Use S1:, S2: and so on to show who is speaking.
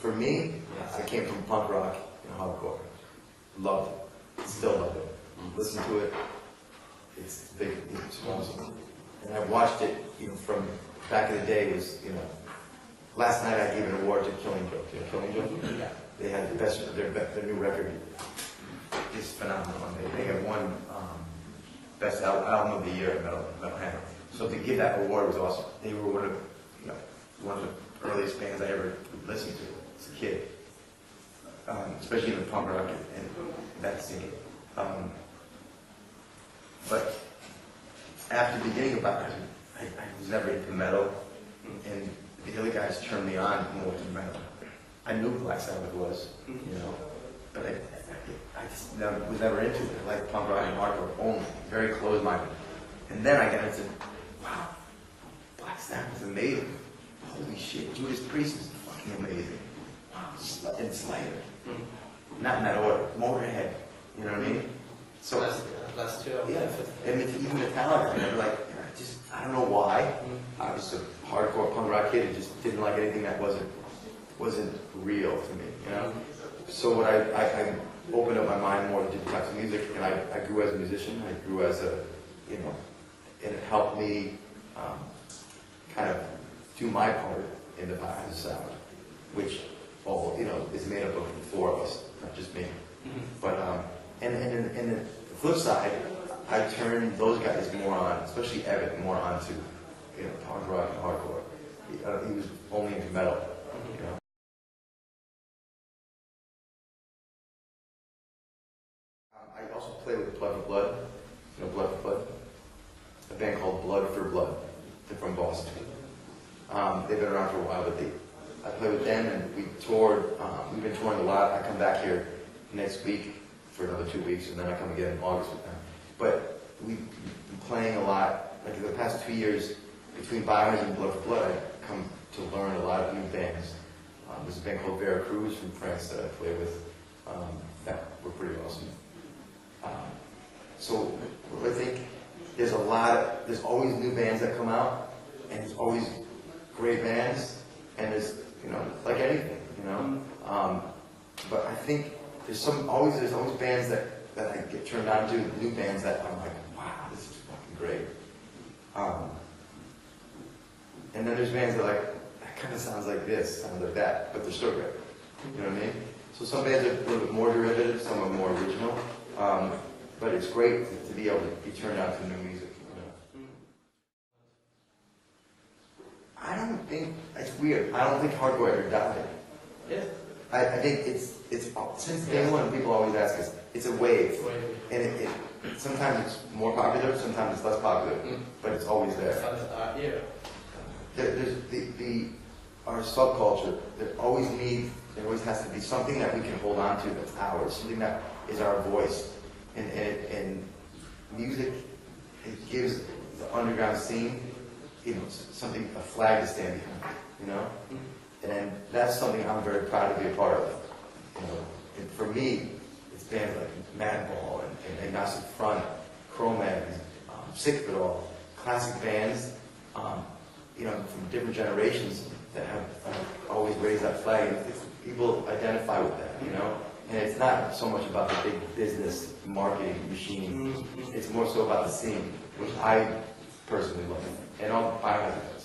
S1: For me, I came from punk rock and hardcore. Loved it. Still love it. Listen to it. It's big. It's awesome. And I've watched it, from back in the day. Last night I gave an award to Killing Joke. You know Killing Joke? Yeah. They had the best. Their new record is phenomenal. They have won best album of the year at Metal Hammer. So to give that award was awesome. They were one of the earliest bands I ever listened to as a kid, especially in the punk rock and that scene. But after beginning about it, I was never into metal, and the other guys turned me on more to metal. I knew Black Sabbath was, but I just was never into it. I liked punk rock and hardcore only, very closed-minded. And then I got into, wow, Black Sabbath is amazing. Holy shit, Judas Priest is fucking amazing. Wow, and Slayer. Not in that order. Motorhead, you know what I mean? So
S2: that's true.
S1: Yeah, and even Metallica, I don't know why. I was a hardcore punk rock kid and just didn't like anything that wasn't real to me, So what I opened up my mind more to different types of music, and I grew as a musician. I grew as and it helped me kind of do my part in the Biohazard sound, which is made up of the four of us, not just me. But and the flip side, I turned those guys more on, especially Evan, more onto punk rock and hardcore. He was only into metal, I also play with Blood for Blood, Blood for Blood, a band called Blood for Blood. They're from Boston. They've been around for a while, but I play with them, and we toured. We've been touring a lot. I come back here next week for another 2 weeks, and then I come again in August with them. But we've been playing a lot. Like in the past 2 years, between Biohazard and Blood for Blood, I've come to learn a lot of new bands. There's a band called Veracruz from France that I play with. That were pretty awesome. So I think there's always new bands that come out, and there's always great bands, and there's like anything, But I think there's always bands that I get turned on to, new bands that I'm like, wow, this is fucking great. And then there's bands that are like, that kind of sounds like this, sounds like that, but they're still great. You know what I mean? So some bands are a little bit more derivative, some are more original. But it's great to be able to be turned on to new music. I don't think, it's weird, I don't think hardcore ever died.
S2: Yeah.
S1: I think it's since day one, people always ask us, it's a wave. And it sometimes it's more popular, sometimes it's less popular, but it's always there. There's our subculture, there always has to be something that we can hold on to that's ours, something that is our voice. And music, it gives the underground scene, something, a flag to stand behind, And that's something I'm very proud to be a part of. And for me, it's bands like Madball and Agnostic Front, Cro-Mag, Sick of It All, classic bands, from different generations that have always raised that flag. And people identify with that, And it's not so much about the big business marketing machine. It's more so about the scene, which I personally love. And all Biohazard